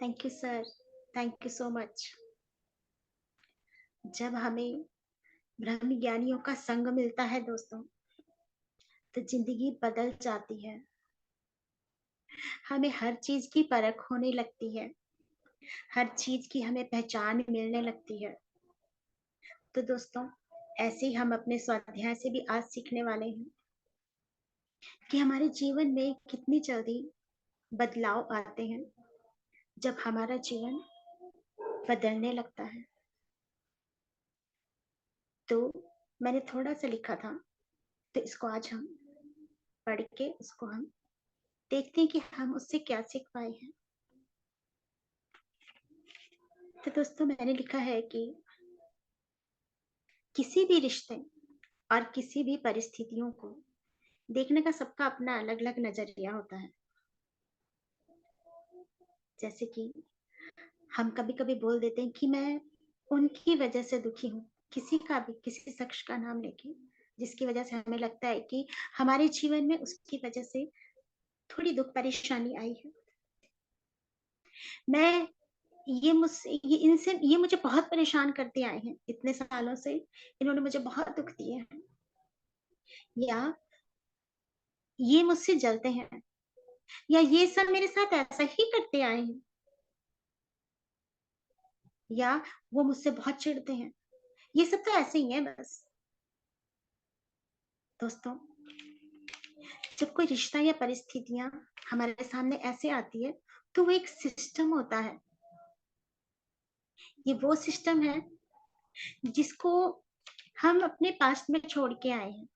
Thank you sir. Thank you so much. जब हमें ब्रह्म ज्ञानियों का संग मिलता है दोस्तों, तो जिंदगी बदल जाती है। हमें हर चीज की परख होने लगती है, हर चीज की हमें पहचान मिलने लगती है। तो दोस्तों, ऐसे ही हम अपने स्वाध्याय से भी आज सीखने वाले हैं कि हमारे जीवन में कितनी जल्दी बदलाव आते हैं जब हमारा जीवन बदलने लगता है। तो मैंने थोड़ा सा लिखा था, तो इसको आज हम पढ़ के उसको हम देखते हैं कि हम उससे क्या सीख पाए हैं। तो दोस्तों, मैंने लिखा है कि किसी भी रिश्ते और किसी भी परिस्थितियों को देखने का सबका अपना अलग अलग नजरिया होता है। जैसे कि हम कभी कभी बोल देते हैं कि मैं उनकी वजह से दुखी हूँ, किसी का भी, किसी शख्स का नाम लेके, जिसकी वजह से हमें लगता है कि हमारे जीवन में उसकी वजह से थोड़ी दुख परेशानी आई है। मैं ये मुझसे ये इनसे ये मुझे बहुत परेशान करते आए हैं इतने सालों से, इन्होंने मुझे बहुत दुख दिए हैं, या ये मुझसे जलते हैं, या ये सब मेरे साथ ऐसा ही करते आए हैं, या वो मुझसे बहुत चिढ़ते हैं। ये सब तो ऐसे ही है बस। दोस्तों, जब कोई रिश्ता या परिस्थितियां हमारे सामने ऐसे आती है, तो वो एक सिस्टम होता है। ये वो सिस्टम है जिसको हम अपने पास्ट में छोड़ के आए हैं,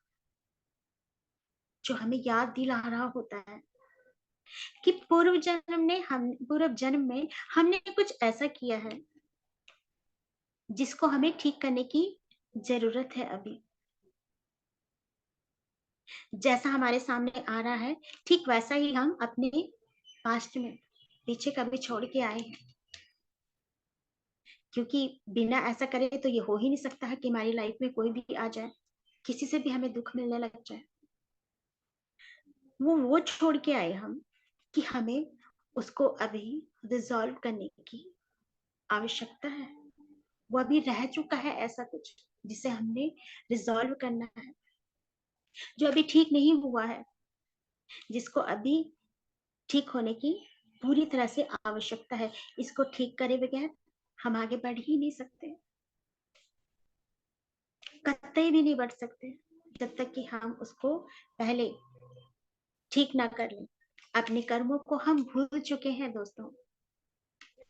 जो हमें याद दिला रहा होता है कि पूर्व जन्म में हमने कुछ ऐसा किया है जिसको हमें ठीक करने की जरूरत है अभी। जैसा हमारे सामने आ रहा है, ठीक वैसा ही हम अपने पास्ट में पीछे कभी छोड़ के आए हैं। क्योंकि बिना ऐसा करे तो ये हो ही नहीं सकता है कि हमारी लाइफ में कोई भी आ जाए, किसी से भी हमें दुख मिलने लग जाए। वो छोड़ के आए हम कि हमें उसको अभी रिजॉल्व करने की आवश्यकता है। वो अभी रह चुका है ऐसा कुछ जिसे हमने रिजॉल्व करना है, जो अभी ठीक नहीं हुआ है, जिसको अभी ठीक होने की पूरी तरह से आवश्यकता है। इसको ठीक करे बगैर हम आगे बढ़ ही नहीं सकते, कतई भी नहीं बढ़ सकते, जब तक कि हम उसको पहले ठीक ना कर लें। अपने कर्मों को हम भूल चुके हैं दोस्तों,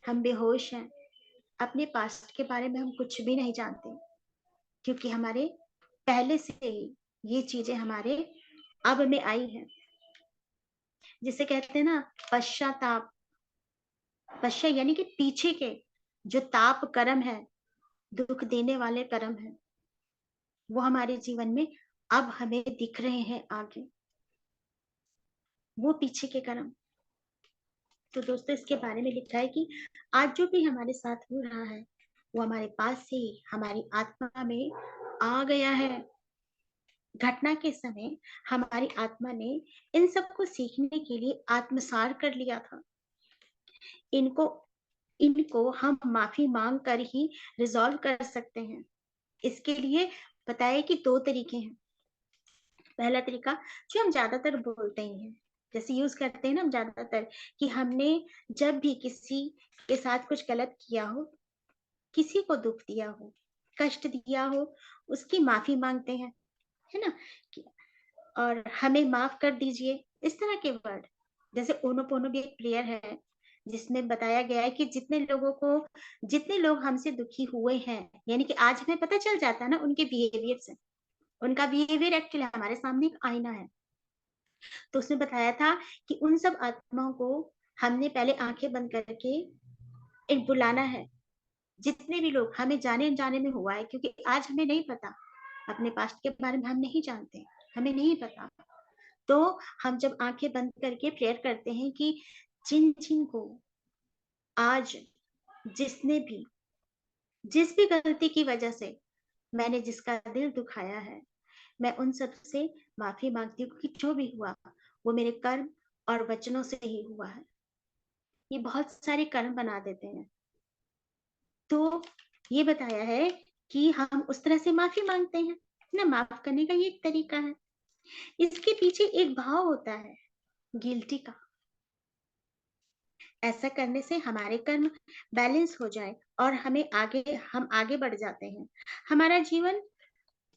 हम बेहोश हैं, अपने पास्ट के बारे में हम कुछ भी नहीं जानते, क्योंकि हमारे पहले से ही ये चीजें हमारे अब में आई है, जिसे कहते हैं ना पश्चाताप। पश्चात यानी कि पीछे के जो ताप कर्म है, दुख देने वाले कर्म है, वो हमारे जीवन में अब हमें दिख रहे हैं आगे, वो पीछे के कर्म। तो दोस्तों, इसके बारे में लिखा है कि आज जो भी हमारे साथ हो रहा है, वो हमारे पास से ही हमारी आत्मा में आ गया है। घटना के समय हमारी आत्मा ने इन सबको सीखने के लिए आत्मसार कर लिया था। इनको इनको हम माफी मांग कर ही रिजॉल्व कर सकते हैं। इसके लिए बताया कि दो तरीके हैं। पहला तरीका, जो हम ज्यादातर बोलते ही हैं, जैसे यूज करते हैं ना हम ज्यादातर, कि हमने जब भी किसी के साथ कुछ गलत किया हो, किसी को दुख दिया हो, कष्ट दिया हो, उसकी माफी मांगते हैं, है ना, और हमें माफ कर दीजिए, इस तरह के वर्ड। जैसे ओनोपोनो भी एक प्रेयर है, जिसमें बताया गया है कि जितने लोग हमसे दुखी हुए हैं, यानी कि आज हमें पता चल जाता है ना उनके बिहेवियर से, उनका बिहेवियर एक्चुअली हमारे सामने एक आईना है। तो उसने बताया था कि उन सब आत्माओं को हमने पहले आंखें बंद करके एक बुलाना है। जितने भी लोग हमें जाने अनजाने में हुआ है, क्योंकि आज हमें नहीं पता, अपने पास्ट के बारे में हम नहीं जानते, हमें नहीं पता। तो हम जब आंखें बंद करके प्रेयर करते हैं कि जिन जिन को आज जिसने भी जिस भी गलती की वजह से मैंने जिसका दिल दुखाया है, मैं उन सब से माफी मांगती हूँ कि जो भी हुआ वो मेरे कर्म और वचनों से ही हुआ है। ये बहुत सारे कर्म बना देते हैं। तो ये बताया है कि हम उस तरह से माफी मांगते हैं ना, माफ करने का ये एक तरीका है। इसके पीछे एक भाव होता है, गिल्टी का। ऐसा करने से हमारे कर्म बैलेंस हो जाए और हम आगे बढ़ जाते हैं, हमारा जीवन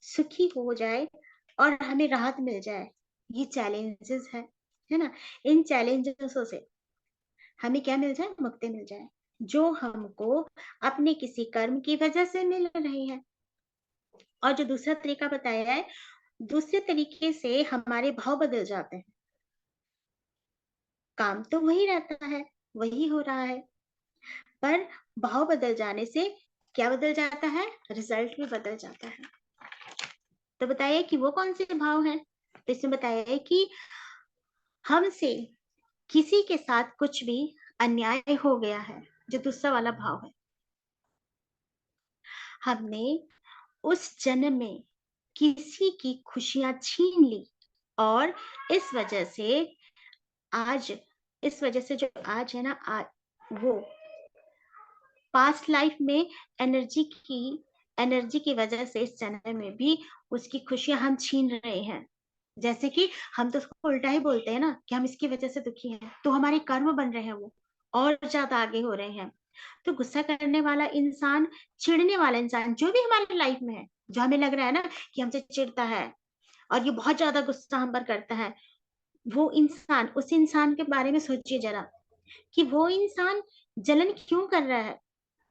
सुखी हो जाए और हमें राहत मिल जाए। ये चैलेंजेस है ना। इन चैलेंजेसों से हमें क्या मिल जाए, मुक्ति मिल जाए, जो हमको अपने किसी कर्म की वजह से मिल रही है। और जो दूसरा तरीका बताया है, दूसरे तरीके से हमारे भाव बदल जाते हैं। काम तो वही रहता है, वही हो रहा है, पर भाव बदल जाने से क्या बदल जाता है, रिजल्ट भी बदल जाता है। तो बताइए कि वो कौन से भाव हैं। तो इसमें बताया है कि हमसे किसी के साथ कुछ भी अन्याय हो गया है, जो दूसरा वाला भाव है। हमने उस जन्म में किसी की खुशियां छीन ली और इस वजह से आज जो आज है ना, वो पास्ट लाइफ में एनर्जी की वजह से इस जन्म में भी उसकी खुशियां हम छीन रहे हैं। जैसे कि हम तो उसको उल्टा ही बोलते हैं ना कि हम इसकी वजह से दुखी हैं, तो हमारे कर्म बन रहे हैं, वो और ज्यादा आगे हो रहे हैं। तो गुस्सा करने वाला इंसान, चिढ़ने वाला इंसान, जो भी हमारी लाइफ में है, जो हमें लग रहा है ना कि हमसे चिढ़ता है और ये बहुत ज्यादा गुस्सा हम पर करता है, वो इंसान, उस इंसान के बारे में सोचिए जरा कि वो इंसान जलन क्यों कर रहा है,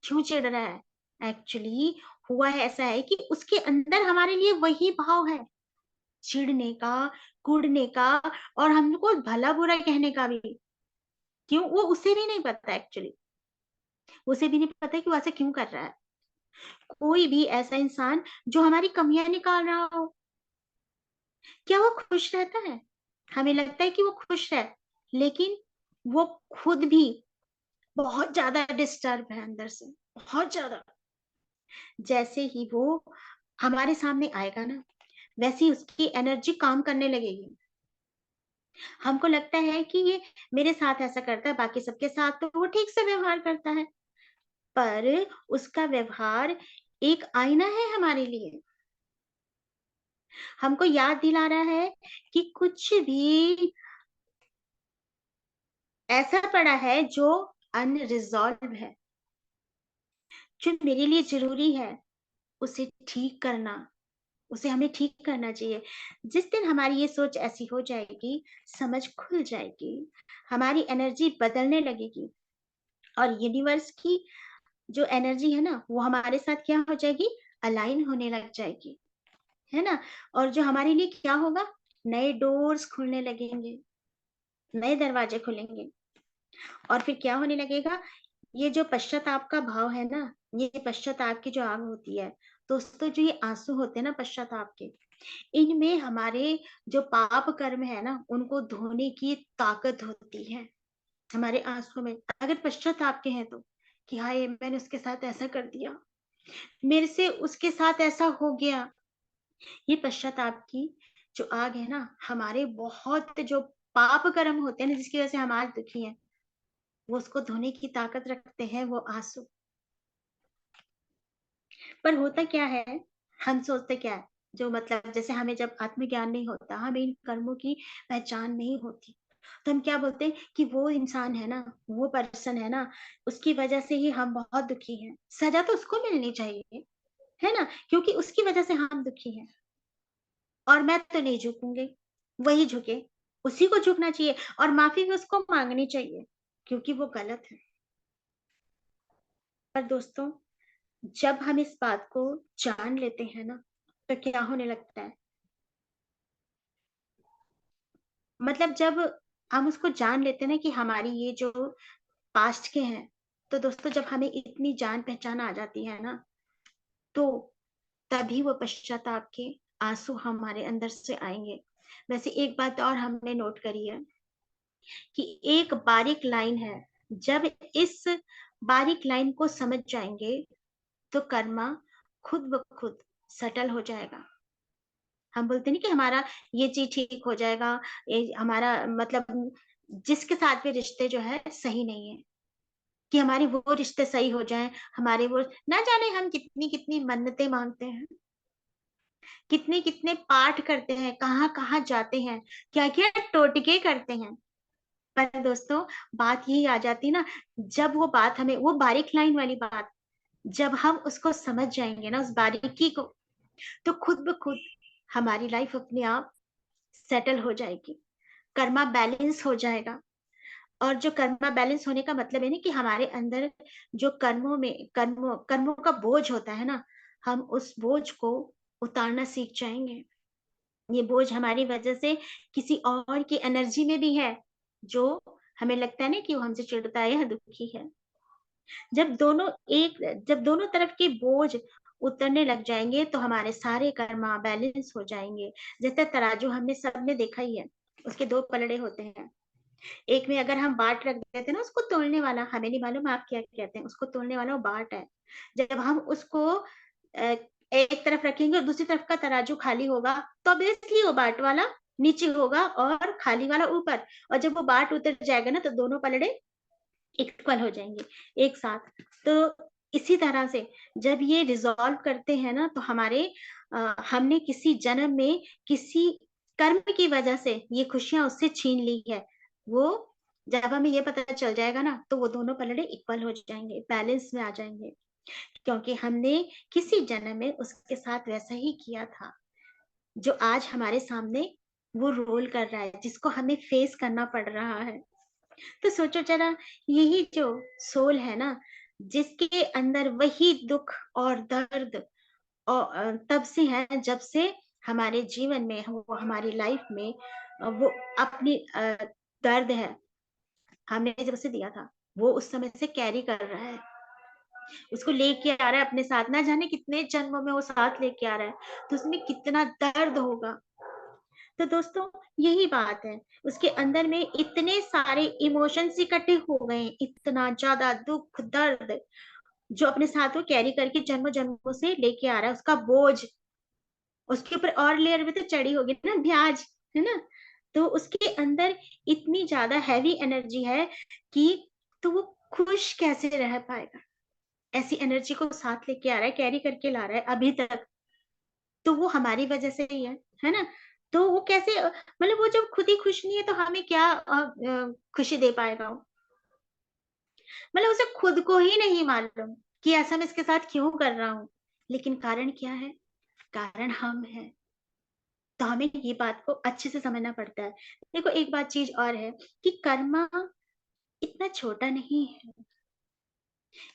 क्यों चिढ़ रहा है। एक्चुअली हुआ है ऐसा है कि उसके अंदर हमारे लिए वही भाव है, चिढ़ने का, कूड़ने का और हमको भला बुरा कहने का भी। क्यों, वो उसे भी नहीं पता, एक्चुअली उसे भी नहीं पता कि वो ऐसा क्यों कर रहा है। कोई भी ऐसा इंसान जो हमारी कमियां निकाल रहा हो, क्या वो खुश रहता है? हमें लगता है कि वो खुश है, लेकिन वो खुद भी बहुत ज्यादा डिस्टर्ब है अंदर से, बहुत ज्यादा। जैसे ही वो हमारे सामने आएगा ना, वैसे ही उसकी एनर्जी काम करने लगेगी। हमको लगता है कि ये मेरे साथ ऐसा करता है, बाकी सबके साथ तो वो ठीक से व्यवहार करता है, पर उसका व्यवहार एक आईना है हमारे लिए। हमको याद दिला रहा है कि कुछ भी ऐसा पड़ा है जो अनरिजॉल्व है, जो मेरे लिए जरूरी है उसे ठीक करना, उसे हमें ठीक करना चाहिए। जिस दिन हमारी ये सोच ऐसी हो जाएगी, समझ खुल जाएगी, हमारी एनर्जी बदलने लगेगी और यूनिवर्स की जो एनर्जी है ना, वो हमारे साथ क्या हो जाएगी, अलाइन होने लग जाएगी, है ना। और जो हमारे लिए क्या होगा, नए डोर्स खुलने लगेंगे, नए दरवाजे खुलेंगे। और फिर क्या होने लगेगा, ये जो पश्चाताप का भाव है ना, ये पश्चाताप की जो आग होती है, दोस्तों जो ये आंसू होते हैं ना पश्चाताप के, इनमें हमारे जो पाप कर्म है ना, उनको धोने की ताकत होती है हमारे आंसू में। अगर पश्चाताप के हैं तो, कि हाय मैंने उसके साथ ऐसा कर दिया, मेरे से उसके साथ ऐसा हो गया। ये पश्चाताप की जो आग है ना, हमारे बहुत जो पाप कर्म होते हैं ना, जिसकी वजह से हम आज दुखी हैं, वो उसको धोने की ताकत रखते हैं, वो आंसू। पर होता क्या है, हम सोचते क्या है, जो मतलब जैसे हमें जब आत्मज्ञान नहीं होता, हमें इन कर्मों की पहचान नहीं होती, तो हम क्या बोलते हैं कि वो इंसान है ना, वो पर्सन है ना, उसकी वजह से ही हम बहुत दुखी हैं, सजा तो उसको मिलनी चाहिए, है ना, क्योंकि उसकी वजह से हम दुखी हैं। और मैं तो नहीं झुकूंगी, वही झुके, उसी को झुकना चाहिए और माफी भी उसको मांगनी चाहिए, क्योंकि वो गलत है। पर दोस्तों, जब हम इस बात को जान लेते हैं ना, तो क्या होने लगता है, मतलब जब हम उसको जान लेते हैं ना कि हमारी ये जो पास्ट के हैं, तो दोस्तों जब हमें इतनी जान पहचान आ जाती है ना, तो तभी वो पश्चाताप के आंसू हमारे अंदर से आएंगे। वैसे एक बात और हमने नोट करी है कि एक बारीक लाइन है, जब इस बारीक लाइन को समझ जाएंगे, तो कर्मा खुद ब खुद सेटल हो जाएगा। हम बोलते नहीं कि हमारा ये चीज ठीक हो जाएगा, ये हमारा मतलब जिसके साथ भी रिश्ते जो है सही नहीं है, कि हमारे वो रिश्ते सही हो जाएं, हमारे वो ना जाने हम कितनी कितनी मन्नतें मांगते हैं, कितने कितने पाठ करते हैं, कहाँ कहाँ जाते हैं, क्या क्या टोटके करते हैं। पर दोस्तों बात यही आ जाती ना, जब वो बात हमें, वो बारीक लाइन वाली बात, जब हम उसको समझ जाएंगे ना, उस बारीकी को, तो खुद ब खुद हमारी लाइफ अपने आप सेटल हो जाएगी, कर्मा बैलेंस हो जाएगा। और जो कर्मा बैलेंस होने का मतलब है ना कि हमारे अंदर जो कर्मों कर्मों का बोझ होता है ना, हम उस बोझ को उतारना सीख जाएंगे। ये बोझ हमारी वजह से किसी और की एनर्जी में भी है, जो हमें लगता है ना कि वो हमसे चिढ़ता है या दुखी है। जब दोनों तरफ के बोझ उतरने लग जाएंगे तो हमारे सारे कर्मा बैलेंस हो जाएंगे। जैसे तराजू हमने सबने देखा ही है, उसके दो पलड़े होते हैं। एक में अगर हम बाट रख देते हैं ना, उसको तोलने वाला, हमें नहीं मालूम आप क्या कहते हैं, उसको तोलने वाला वो बाट है। जब हम उसको एक तरफ रखेंगे और दूसरी तरफ का तराजू खाली होगा, तो ऑब्वियसली वो बाट वाला नीचे होगा और खाली वाला ऊपर। और जब वो बाट उतर जाएगा ना, तो दोनों पलड़े इक्वल हो जाएंगे एक साथ। तो इसी तरह से जब ये रिजॉल्व करते हैं ना, तो हमने किसी जन्म में किसी कर्म की वजह से ये खुशियां उससे छीन ली है, वो जब हमें ये पता चल जाएगा ना, तो वो दोनों पलड़े इक्वल हो जाएंगे, बैलेंस में आ जाएंगे, क्योंकि हमने किसी जन्म में उसके साथ वैसा ही किया था, जो आज हमारे सामने वो रोल कर रहा है, जिसको हमें फेस करना पड़ रहा है। तो सोचो जरा, यही जो सोल है ना, जिसके अंदर वही दुख और दर्द और तब से है, जब से हमारे जीवन में, वो हमारी लाइफ में वो अपनी दर्द है, हमने जब उसे दिया था, वो उस समय से कैरी कर रहा है, उसको लेके आ रहा है अपने साथ, ना जाने कितने जन्मों में वो साथ लेके आ रहा है, तो उसमें कितना दर्द होगा। तो दोस्तों यही बात है, उसके अंदर में इतने सारे इमोशंस इकट्ठे हो गए, इतना ज्यादा दुख दर्द, जो अपने साथ वो कैरी करके जन्मों जन्मों से लेके आ रहा है, उसका बोझ, उसके ऊपर और लेयर में तो चढ़ी होगी ना ब्याज, है ना। तो उसके अंदर इतनी ज्यादा हैवी एनर्जी है कि, तो वो खुश कैसे रह पाएगा, ऐसी एनर्जी को साथ लेके आ रहा है, कैरी करके ला रहा है अभी तक, तो वो हमारी वजह से ही है ना। तो वो कैसे, मतलब वो जब खुद ही खुश नहीं है, तो हमें क्या खुशी दे पाएगा वो। मतलब उसे खुद को ही नहीं मालूम कि ऐसा मैं इसके साथ क्यों कर रहा हूँ, लेकिन कारण क्या है, कारण हम है। तो हमें ये बात को अच्छे से समझना पड़ता है। देखो एक बात चीज और है, कि कर्मा इतना छोटा नहीं है,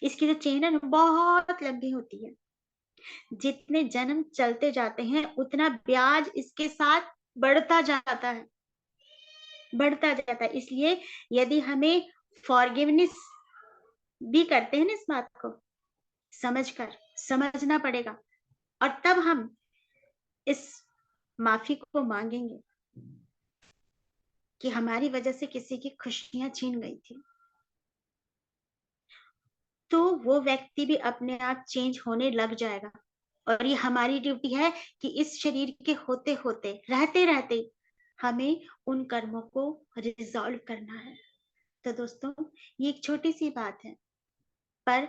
इसकी जो चेन है ना, बहुत लंबी होती है। जितने जन्म चलते जाते हैं, उतना ब्याज इसके साथ बढ़ता जाता है, बढ़ता जाता है। इसलिए यदि हमें फॉरगिवनेस भी करते हैं ना, इस बात को समझकर, समझना पड़ेगा, और तब हम इस माफी को मांगेंगे कि हमारी वजह से किसी की खुशियां छीन गई थी, तो वो व्यक्ति भी अपने आप चेंज होने लग जाएगा। और ये हमारी ड्यूटी है कि इस शरीर के होते होते, रहते रहते, हमें उन कर्मों को रिजॉल्व करना है। तो दोस्तों ये एक छोटी सी बात है, पर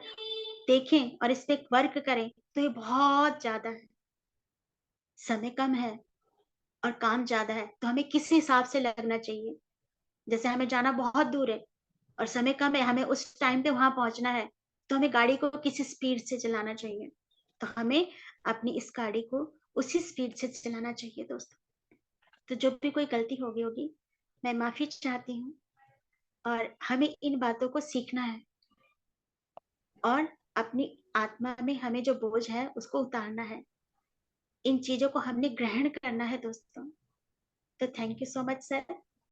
देखें और इस पे वर्क करें तो ये बहुत ज्यादा है। समय कम है और काम ज्यादा है, तो हमें किस हिसाब से लगना चाहिए। जैसे हमें जाना बहुत दूर है और समय कम है, हमें उस टाइम पे वहां पहुंचना है, तो हमें गाड़ी को किसी स्पीड से चलाना चाहिए। तो हमें अपनी इस गाड़ी को उसी स्पीड से चलाना चाहिए दोस्तों। तो जो भी कोई गलती हो गई होगी, मैं माफी चाहती हूँ। और हमें इन बातों को सीखना है, और अपनी आत्मा में हमें जो बोझ है उसको उतारना है, इन चीजों को हमने ग्रहण करना है दोस्तों। तो thank you so much sir.